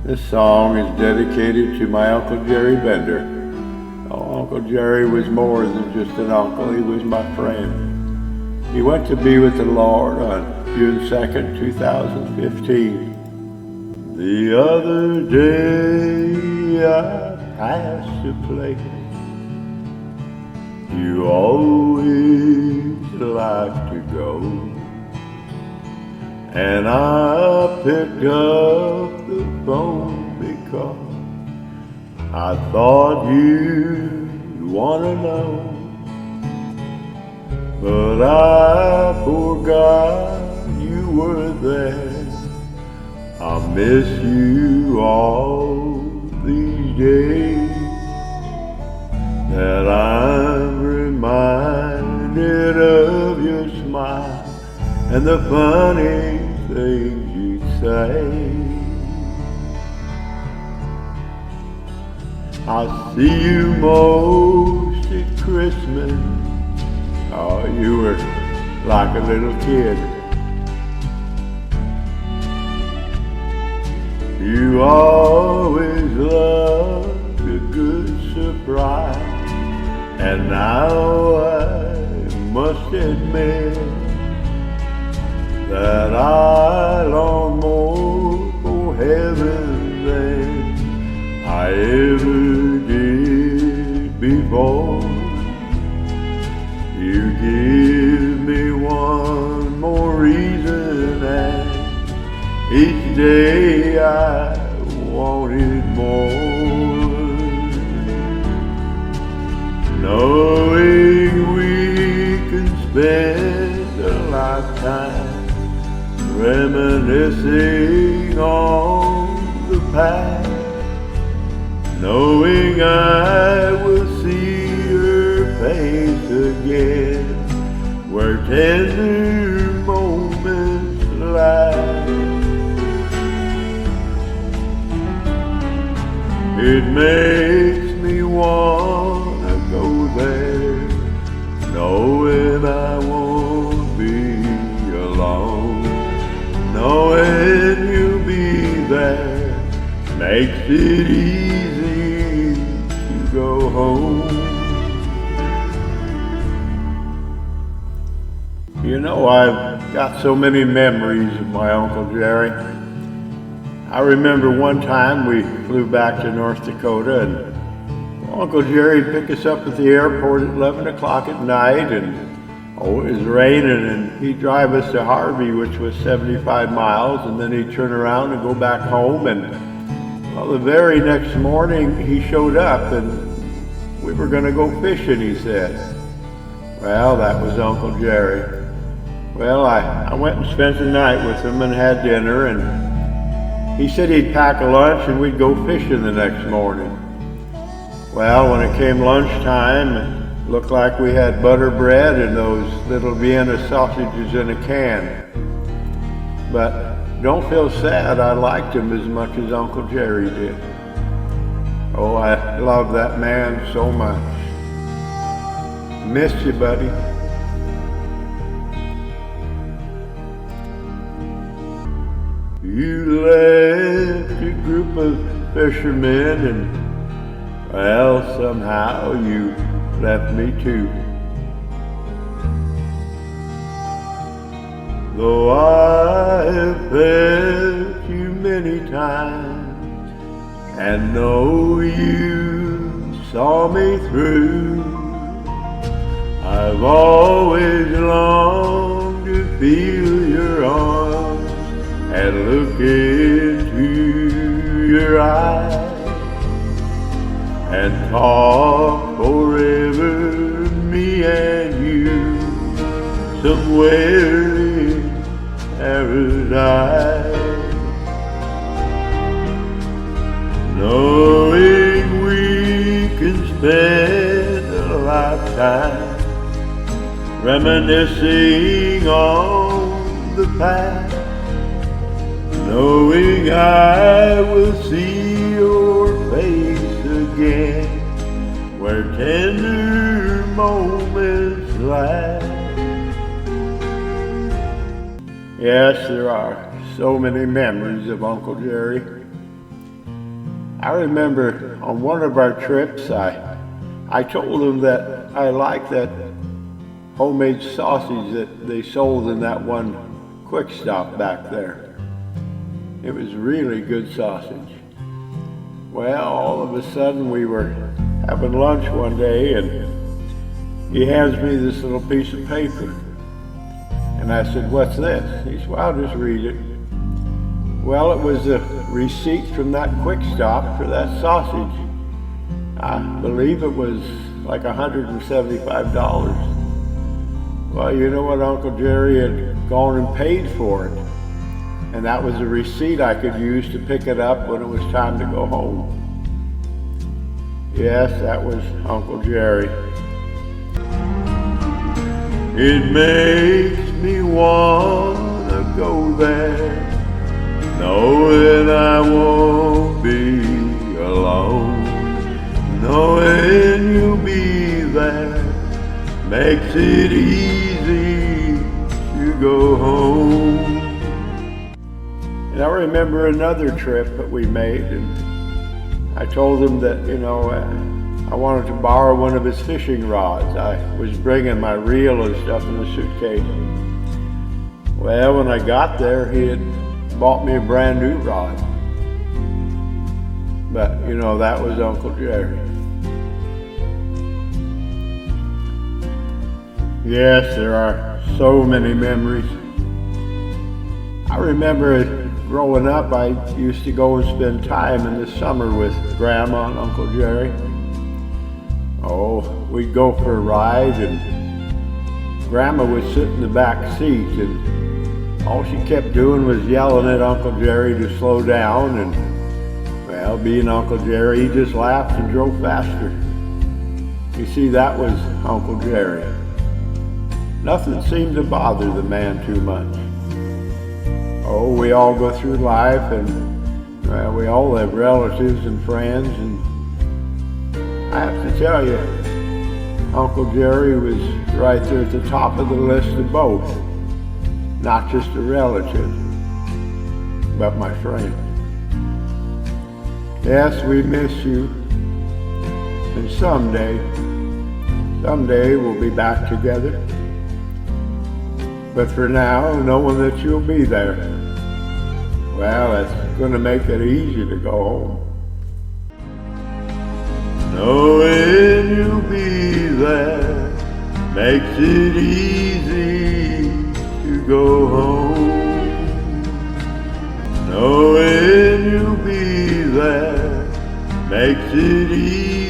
This song is dedicated to my Uncle Jerry Bender. Oh, Uncle Jerry was more than just an uncle, he was my friend. He went to be with the Lord on June 2nd, 2015. The other day I passed a place you always like to go, and I picked up the phone because I thought you'd wanna know, but I forgot you were there. I miss you all these days that I'm reminded of your smile and the funny things you'd say. I see you most at Christmas. Oh, you were like a little kid. You always loved a good surprise, and now I must admit that I long more for heaven than I ever did before. You give me one more reason, and each day I wanted more. Knowing we can spend a lifetime reminiscing on the past, knowing I will see her face again where tender moments last. It makes me wanna go there, knowing I won't be alone, knowing you'll be there makes it easy to go home. You know, I've got so many memories of my Uncle Jerry. I remember one time we flew back to North Dakota, and Uncle Jerry picked us up at the airport at 11 o'clock at night, and it was raining, and he'd drive us to Harvey, which was 75 miles, and then he'd turn around and go back home. And well, the very next morning he showed up, and we were gonna go fishing, he said. Well, that was Uncle Jerry. Well, I went and spent the night with him and had dinner, and he said he'd pack a lunch and we'd go fishing the next morning. Well, when it came lunchtime, it looked like we had butter bread and those little Vienna sausages in a can. But don't feel sad, I liked him as much as Uncle Jerry did. Oh, I love that man so much. Miss you, buddy. You left a group of fishermen, and well, somehow you left me too. Though I have felt you many times and know you saw me through, I've always longed to feel your arms and look into your eyes and talk forever, me and you, somewhere in paradise. Knowing we can spend a lifetime reminiscing on the past, knowing I will see your face again where tender moments last. Yes, there are so many memories of Uncle Jerry. I remember on one of our trips, I told them that I liked that homemade sausage that they sold in that one Quick Stop back there. It was really good sausage. Well, all of a sudden we were having lunch one day and he hands me this little piece of paper. And I said, "What's this?" He said, "Well, I'll just read it." Well, it was a receipt from that Quick Stop for that sausage. I believe it was like $175. Well, you know what? Uncle Jerry had gone and paid for it. And that was a receipt I could use to pick it up when it was time to go home. Yes, that was Uncle Jerry. It makes me wanna go there, knowing I won't be alone, knowing you'll be there, makes it easy to go home. And I remember another trip that we made, and I told him that, I wanted to borrow one of his fishing rods. I was bringing my reel and stuff in the suitcase. Well, when I got there, he had bought me a brand new rod. But, that was Uncle Jerry. Yes, there are so many memories. I remember growing up, I used to go and spend time in the summer with Grandma and Uncle Jerry. Oh, we'd go for a ride, and Grandma would sit in the back seat, and all she kept doing was yelling at Uncle Jerry to slow down, and, well, being Uncle Jerry, he just laughed and drove faster. You see, that was Uncle Jerry. Nothing seemed to bother the man too much. Oh, we all go through life, and we all have relatives and friends, and I have to tell you, Uncle Jerry was right there at the top of the list of both. Not just a relative, but my friend. Yes, we miss you, and someday we'll be back together. But for now, knowing that you'll be there, well, that's going to make it easy to go home. Knowing you'll be there makes it easy to go home. Knowing you'll be there makes it easy